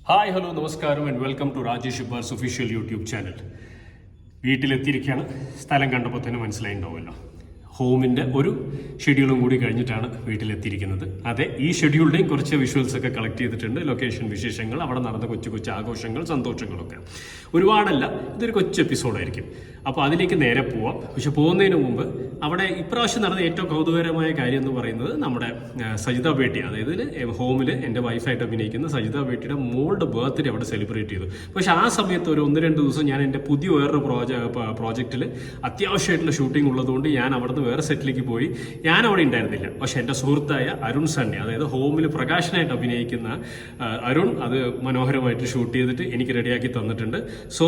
Hi hello നമസ്കാരം and welcome to Rajesh ഇബ്ബാർസ് official YouTube channel. വീട്ടിലെത്തിയിരിക്കുകയാണ്. സ്ഥലം കണ്ടപ്പോൾ തന്നെ മനസ്സിലായിട്ടുണ്ടാവുമല്ലോ. ഹോമിൻ്റെ ഒരു ഷെഡ്യൂളും കൂടി കഴിഞ്ഞിട്ടാണ് വീട്ടിലെത്തിയിരിക്കുന്നത്. അതെ, ഈ ഷെഡ്യൂളിൻ്റെയും കുറച്ച് വിഷ്വൽസ് ഒക്കെ കളക്ട് ചെയ്തിട്ടുണ്ട്. ലൊക്കേഷൻ വിശേഷങ്ങൾ, അവിടെ നടന്ന കൊച്ചു കൊച്ചു ആഘോഷങ്ങൾ, സന്തോഷങ്ങളൊക്കെ. ഒരുപാടല്ല, ഇതൊരു കൊച്ചു എപ്പിസോഡായിരിക്കും. അപ്പോൾ അതിലേക്ക് നേരെ പോവാം. പക്ഷെ പോകുന്നതിന് മുമ്പ് അവിടെ ഇപ്രാവശ്യം നടന്ന ഏറ്റവും കൗതുകകരമായ കാര്യം എന്ന് പറയുന്നത് നമ്മുടെ സജിത ബേട്ടി, അതായത് ഹോമിൽ എൻ്റെ വൈഫായിട്ട് അഭിനയിക്കുന്ന സജിത ബേട്ടിയുടെ മോളുടെ ബർത്ത്ഡേ അവിടെ സെലിബ്രേറ്റ് ചെയ്തു. പക്ഷെ ആ സമയത്ത് ഒരു 1-2 ദിവസം ഞാൻ എൻ്റെ പുതിയ വേറൊരു പ്രോജക്റ്റിൽ അത്യാവശ്യമായിട്ടുള്ള ഷൂട്ടിംഗ് ഉള്ളതുകൊണ്ട് ഞാൻ അവിടുന്ന് വേറെ സെറ്റിലേക്ക് പോയി. ഞാൻ അവിടെ ഉണ്ടായിരുന്നില്ല. പക്ഷെ എൻ്റെ സുഹൃത്തായ അരുൺ സണ്ണി, അതായത് ഹോമിൽ പ്രകാശനായിട്ട് അഭിനയിക്കുന്ന അരുൺ, അത് മനോഹരമായിട്ട് ഷൂട്ട് ചെയ്തിട്ട് എനിക്ക് റെഡിയാക്കി തന്നിട്ടുണ്ട്. സോ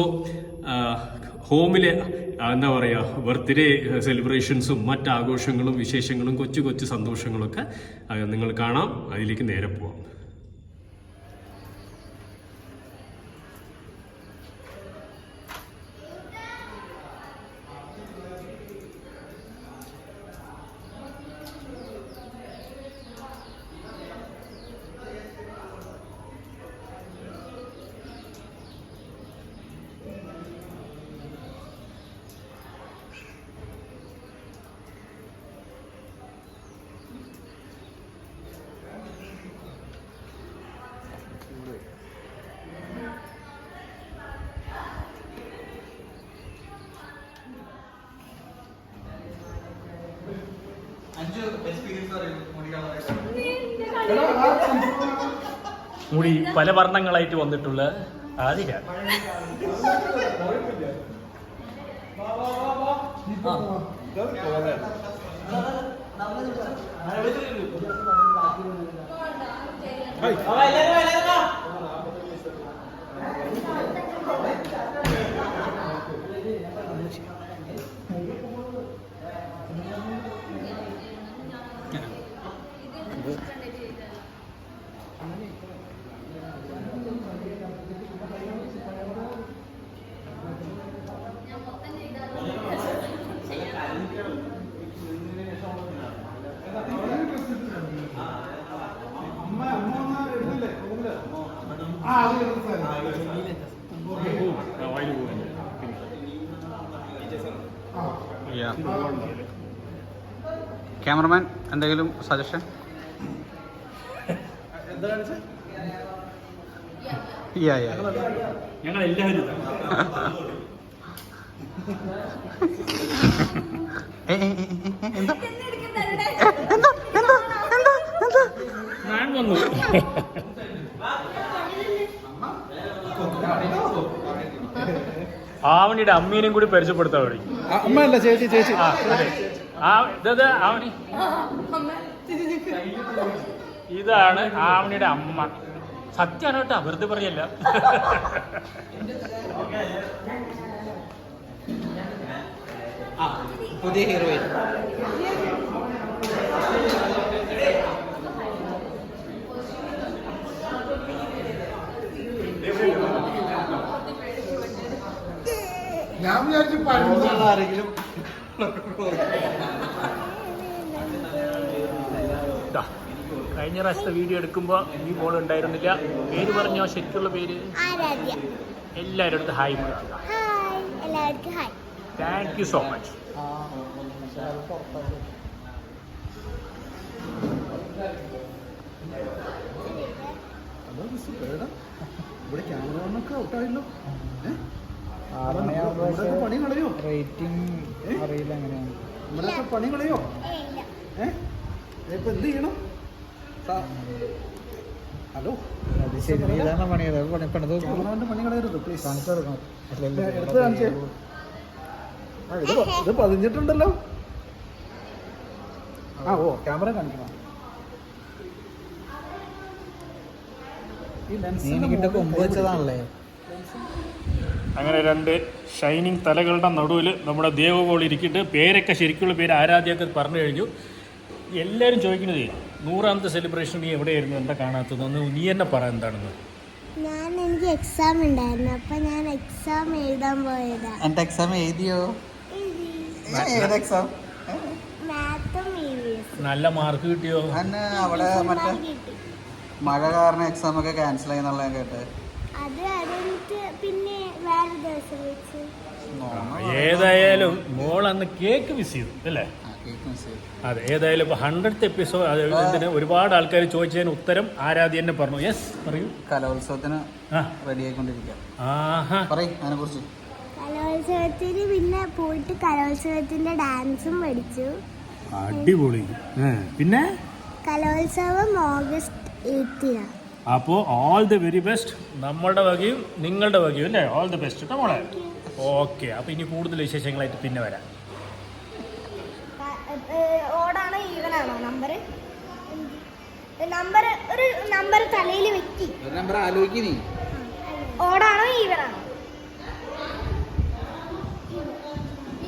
ഹോമിലെ എന്താ പറയുക, ബർത്ത്ഡേ സെലിബ്രേഷൻസും മറ്റാഘോഷങ്ങളും വിശേഷങ്ങളും കൊച്ചു കൊച്ചു സന്തോഷങ്ങളൊക്കെ നിങ്ങൾ കാണാം. അതിലേക്ക് നേരെ പോവാം. മുടി പല വർണ്ണങ്ങളായിട്ട് വന്നിട്ടുള്ള ആദിക. ക്യാമറമാൻ എന്തെങ്കിലും സജഷൻ? ഞങ്ങൾ എല്ലാവരും ഞാൻ വന്നു. ആവണിയുടെ അമ്മീനെയും കൂടി പരിചയപ്പെടുത്താൻ വേണ്ടി. അമ്മയല്ല, ചേച്ചി. ചേച്ചി ഇതാണ് ആവണിയുടെ അമ്മ. സത്യമാണ് കേട്ടോ, വെറുതെ പറയല്ല. പുതിയ ഹീറോയിൻ. ഞാൻ വിചാരിച്ചു ആരെങ്കിലും കഴിഞ്ഞ പ്രാവശ്യത്തെ വീഡിയോ എടുക്കുമ്പോൾ ഈ മോൾ ഉണ്ടായിരുന്നില്ല. പേര് പറഞ്ഞോ? ശരിക്കുള്ള പേര്? എല്ലാവരുടെ അടുത്ത് ഹായ് പറയാം. Thank you so much. ഇവിടെ ക്യാമറമാനൊക്കെ ഔട്ടായല്ലോ. പണി കളയോ? റേറ്റിംഗ് അറിയില്ല എങ്ങനെയാണ്. നമ്മളൊക്കെ പണി കളയോ? ഇപ്പൊ എന്ത് ചെയ്യണം? ഹലോ, പണി കളയരുത് പ്ലീസ്. എടുത്ത് കാണിച്ചേ. ഇത് പതിഞ്ഞിട്ടുണ്ടല്ലോ. ഓ, ക്യാമറ കാണിക്കണം. ഈ ലെൻസ് കൊമ്പ് വെച്ചതാണല്ലേ. അങ്ങനെ 2 ഷൈനിങ് തലകളുടെ നടുവിൽ നമ്മുടെ ദേവഗോൾ ഇരിക്കിട്ട് പേരൊക്കെ ശരിക്കുള്ള പേര് ആരാധ്യമൊക്കെ പറഞ്ഞു കഴിഞ്ഞു. എല്ലാവരും ചോദിക്കുന്നത് 100ാമത്തെ സെലിബ്രേഷൻ നീ എവിടെയായിരുന്നു, എന്താ കാണാത്തതെന്ന് നീ തന്നെ പറ എന്താണെന്ന്. എനിക്ക് എക്സാം ഉണ്ടായിരുന്നു, അപ്പൊ ഞാൻ എക്സാം എഴുതാൻ പോയതാ. എന്റെ എക്സാം എഴുതിയോ? എക്സാം മാത്തും EVS. നല്ല മാർക്ക് കിട്ടിയോ? അവിടെ മറ്റേ മഴ കാരണം എക്സാം ഒക്കെ ക്യാൻസൽ ആയെന്നുള്ള കേട്ടെ. അത് കഴിഞ്ഞിട്ട് പിന്നെ വേറെ ദിവസം വെച്ച്. ഏതായാലും മോൾ അന്ന് കേക്ക് മിസ് ചെയ്തു അല്ലേ? അതെ, ഏതായാലും ഇപ്പോൾ 100th എപ്പിസോഡ് ഇതിന് ഒരുപാട് ആൾക്കാർ ചോദിച്ചതിന് ഉത്തരം ആരാധ്യ തന്നെ പറഞ്ഞു. യെസ്, പറയൂ. കലോത്സവത്തിന് റെഡി ആയിക്കൊണ്ടിരിക്കുക. കലോത്സവത്തിന് പിന്നെ പോയിട്ട് കലോത്സവത്തിന്റെ ഡാൻസും പഠിച്ചു. അടിപൊളി. പിന്നെ കലോത്സവം August 8. അപ്പോൾ ഓൾ ദി വെരി ബെസ്റ്റ്. നമ്മളുടെ വകയും നിങ്ങളുടെ വകയും അല്ലേ? ഓൾ ദി ബെസ്റ്റ് കേട്ടോ മോളെ. ഓക്കെ, അപ്പോൾ ഇനി കൂടുതൽ വിശേഷങ്ങളായിട്ട് പിന്നെ വരാം. ഓടാണോ ഈവനാണോ നമ്പർ? നമ്പർ ഒരു നമ്പർ തലയിൽ വെക്കി. ഒരു നമ്പർ ആലോചിക്ക് നീ. ഓടാണോ ഈവനാണോ?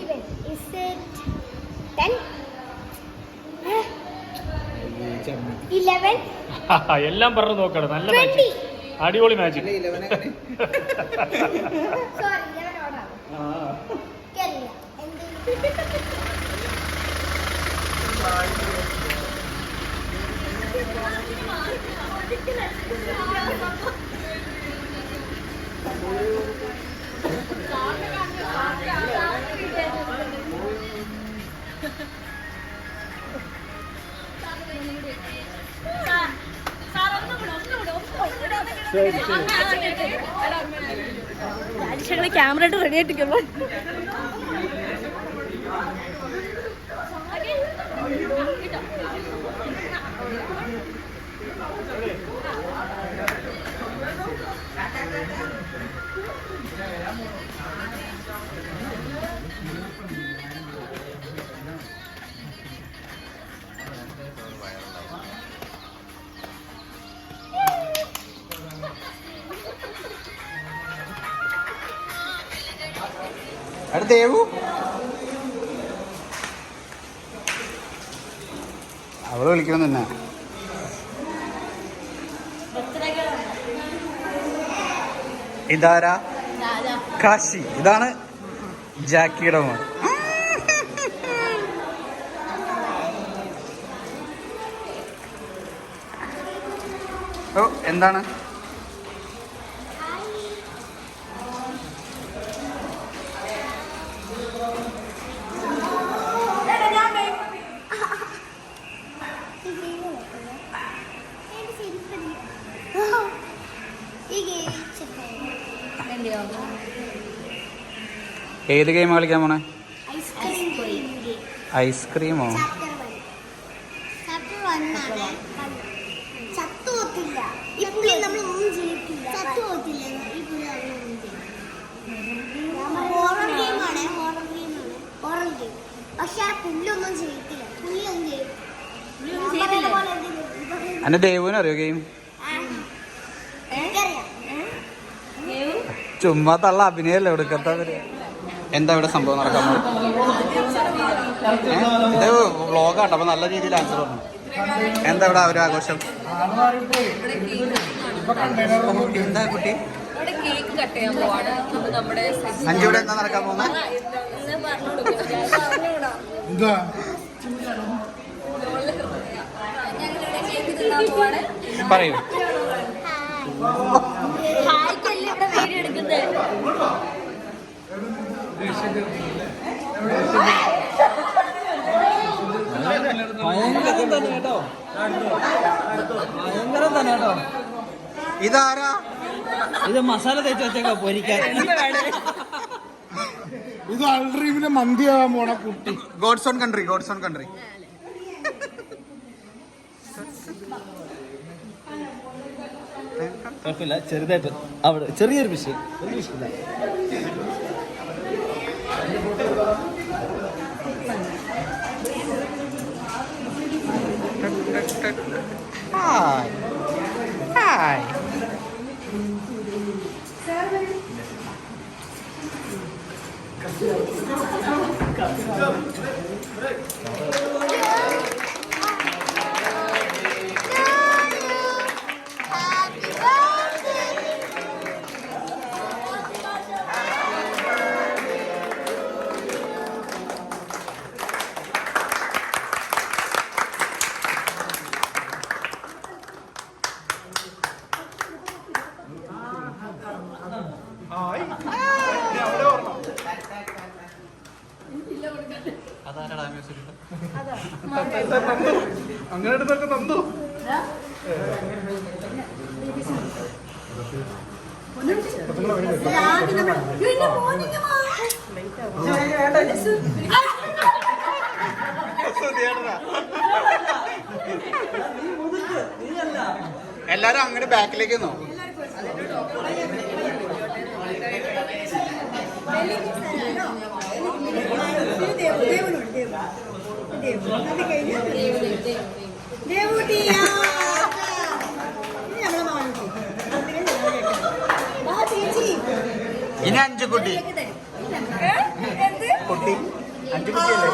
ഈവൻ. Is it 10? 11? എല്ലാം പറഞ്ഞു നോക്കണം. നല്ല മാച്ച്, അടിപൊളി മാച്ച്. Sorry, 11 ഓടാണോ? കേറില്ല. രാജേഷ് ക്യാമറ ആയിട്ട് റെഡി ആയിട്ടിരിക്കുമ്പോൾ ദേവു അവള് വിളിക്കണം തന്നെ. ഇതാരാ? കാശി. ഇതാണ് ജാക്കിയുടെ മോൻ. ഓ, എന്താണ്? ഏത് ഗെയിം കളിക്കാൻ പോണേ? ഐസ്ക്രീമോ? എന്റെ ദേവുവിന് അറിയോ ഗെയിം? ചുമ്മാ തള്ള അഭിനയല്ലേ എടുക്കത്തവര്. എന്താ ഇവിടെ സംഭവം നടക്കാൻ ഇത് വ്ളോഗാട്ടോ, അപ്പൊ നല്ല രീതിയിൽ ആൻസർ പറഞ്ഞു. എന്താ ഇവിടെ ഒരു ആഘോഷം? എന്താ കുട്ടി? അഞ്ചു ഇവിടെ എന്താ നടക്കാൻ പോകുന്നത്? പറയൂ. ഭയങ്കരം തന്നെ കേട്ടോ, ഭയങ്കരം തന്നെ കേട്ടോ. ഇതാരാ? ഇത് മസാല തേച്ച് വെച്ചേക്കാ പൊരിക്കാൻ. ഇത് അൾഡ്രീമിലെ മന്തിയാവാൻ പോണ കുട്ടി. God's own country, God's own country. കുഴപ്പമില്ല, ചെറുതായിട്ട് അവിടെ ചെറിയൊരു വിഷയം, ഒരു വിഷയമില്ല. Hi hi. അങ്ങനെ എടുത്തൊക്കെ തന്നു. എല്ലാരും അങ്ങനെ ബാക്കിലേക്ക് നോ. ഇനി 5 കുട്ടി. കുട്ടി 5 കുട്ടിയല്ലേ?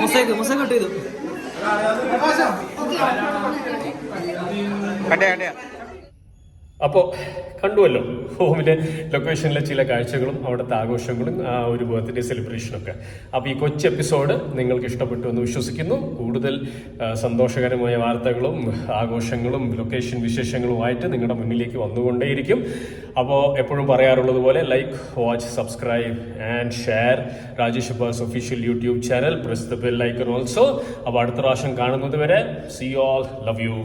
മുസൈക്ക് കട്ട് ചെയ്തു. അപ്പോൾ കണ്ടുവല്ലോ ഹോമിലെ ലൊക്കേഷനിലെ ചില കാഴ്ചകളും അവിടുത്തെ ആഘോഷങ്ങളും ആ ഒരു ബർത്ത്ഡേ സെലിബ്രേഷനൊക്കെ. അപ്പോൾ ഈ കൊച്ചു എപ്പിസോഡ് നിങ്ങൾക്ക് ഇഷ്ടപ്പെട്ടു എന്ന് വിശ്വസിക്കുന്നു. കൂടുതൽ സന്തോഷകരമായ വാർത്തകളും ആഘോഷങ്ങളും ലൊക്കേഷൻ വിശേഷങ്ങളുമായിട്ട് നിങ്ങളുടെ മുന്നിലേക്ക് വന്നുകൊണ്ടേയിരിക്കും. അപ്പോൾ എപ്പോഴും പറയാറുള്ളത് പോലെ like, watch, subscribe and share Rajesh Shibas official YouTube channel. Press the bell icon also. അപ്പോൾ അടുത്ത പ്രാവശ്യം കാണുന്നത് വരെ see you all, love U.